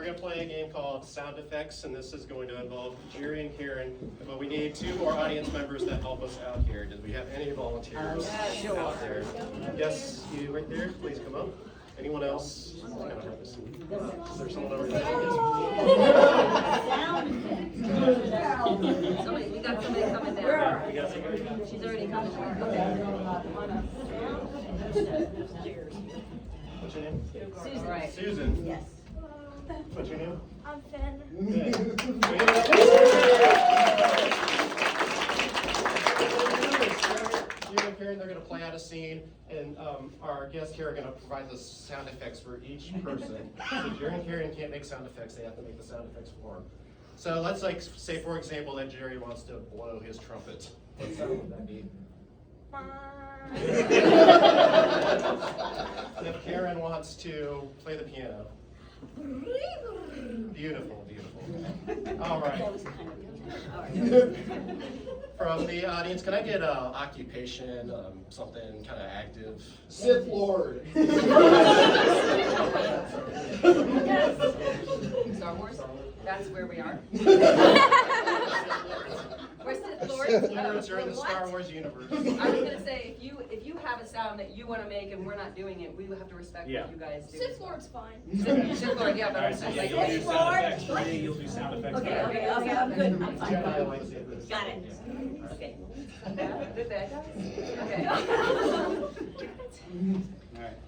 we're going to play a game called Sound Effects, and this is going to involve Jerry and Karen, but we need 2 more audience members that help us out here. Do we have any volunteers out there? Yes, you right there, please come up. Anyone else? It's kind of hard to see. Is there someone over there? We got somebody coming down. Yeah, we got somebody. She's already coming. What's your name? Susan. Right. Susan. Yes. What's your name? I'm Finn. Good. Jerry and Karen, they're going to play out a scene, and our guests here are going to provide the sound effects for each person. So Jerry and Karen can't make sound effects; they have to make the sound effects for them. So let's say, for example, that Jerry wants to blow his trumpet. What sound would that be? And if Karen wants to play the piano. Beautiful, beautiful. All right. From the audience, can I get an occupation, something kind of active? Sith Lord. Star Wars? That's where we are. We're Sith Lords. Sith Lords are in the Star Wars universe. I was gonna say, if you have a sound that you want to make and we're not doing it, we have to respect what you guys do. Sith Lord's fine. Sith Lord, yeah, but All right, so yeah, you'll do sound effects. Marie, you'll do sound effects. Okay, I'm good. I'm fine. Jedi lightsabers. Got it. Okay. Good bad guys? Okay. All right.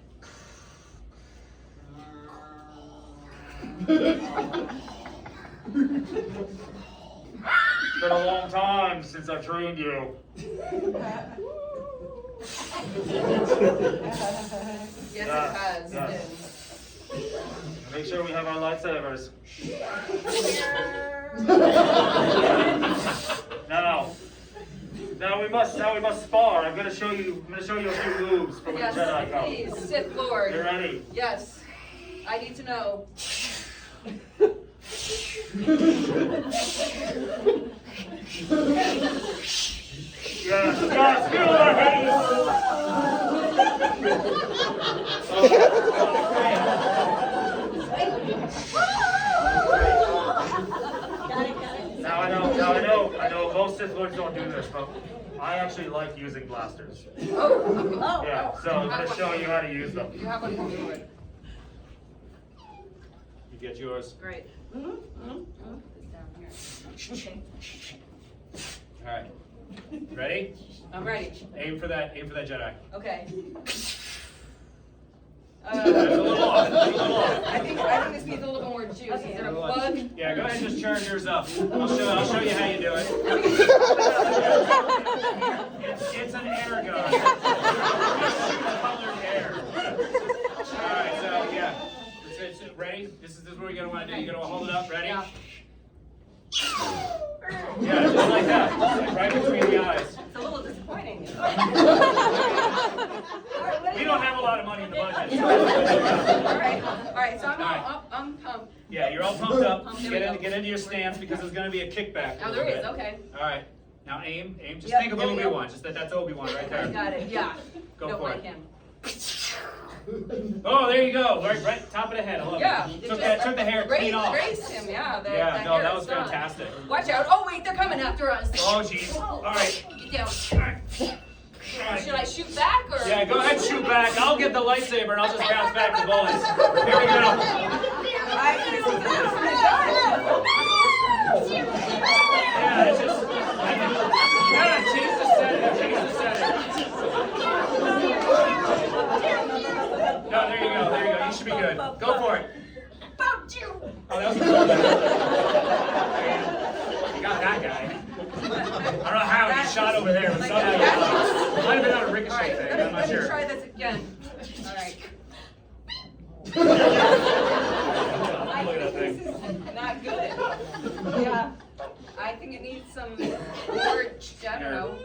It's been a long time since I've trained you. Yes, it has Yes. been. Make sure we have our lightsabers. Now we must spar. I'm gonna show you a few moves for when the Jedi Yes, come. please, Sith Lord. You ready? Yes. I need to know. Yes, feel our I know most Sith Lords don't do this, but I actually like using blasters. Oh. Yeah, so I'm gonna show you how to use them. You have one for me. You get yours. Great. It's down here. Okay. All right. Ready? I'm ready. Aim for that Jedi. Okay. That's a little off. That's a little off. I think this needs a little bit more juice. Is there a plug? Yeah, go ahead and just charge yours up. I'll show you how you do it. It's an air gun. Colored air. All right, so yeah. It's ready? This is what you're gonna want to do. You're gonna hold it up. Ready? Yeah. Yeah, just like that. Like right between the eyes. It's a little disappointing. We don't have a lot of money in the budget. All right. So I'm pumped. Yeah, you're all pumped up. Pumped. Get into your stance because there's gonna be a kickback. Oh, there is. Okay. All right. Now aim. Just Yep, think of there we go. Obi-Wan. Just that's Obi-Wan right there. Got it. Yeah. Go Don't for like it. him. Oh, there you go. Right top of the head. I love Yeah. it. Took the hair clean off. Graced him. Yeah. Yeah, no, hair that is was gone. fantastic. Watch out. Oh wait, they're coming after us. Oh, jeez. All right. Get down. All right. Should I shoot back or? Yeah, go ahead, shoot back. I'll get the lightsaber and I'll just bounce back the bullets. Here we go. Yeah, it's just. Yeah, change the setting. Change the setting. No, there you go. You should be good. Go for it. Oh, that was a good one. You got that guy. I don't know how he shot over there, but somehow you got it. Might have been on a ricochet thing. I'm not Let me sure. try this again. All right. Look at that thing. Not good. Yeah. I think it needs some more, I don't know.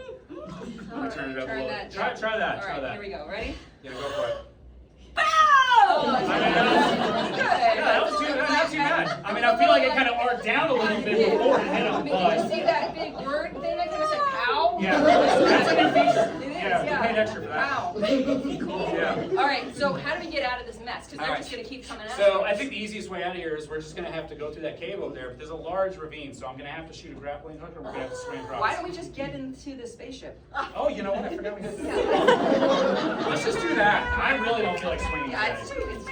Turn it up a little. that. Try that. All Try right, that. here we go. Ready? Yeah, go for it. Oh, I mean, that was not too bad. I mean, I feel like it kind of arced down a little bit before it hit him, Did you but see that big word thing I kind of said, cow? yeah, that's a new feature. It is, Yeah, we paid extra for that. Wow. Yeah. All right, so how do we get out of this mess? fast, because they're just gonna keep coming at So you. I think the easiest way out of here is we're just gonna have to go through that cave over there, but there's a large ravine, so I'm gonna have to shoot a grappling hook, or we're gonna have to swim across. Why don't we just get into the spaceship? Oh, you know what? I forgot we did that. Let's just do that. I really don't feel like swinging Yeah, today. it's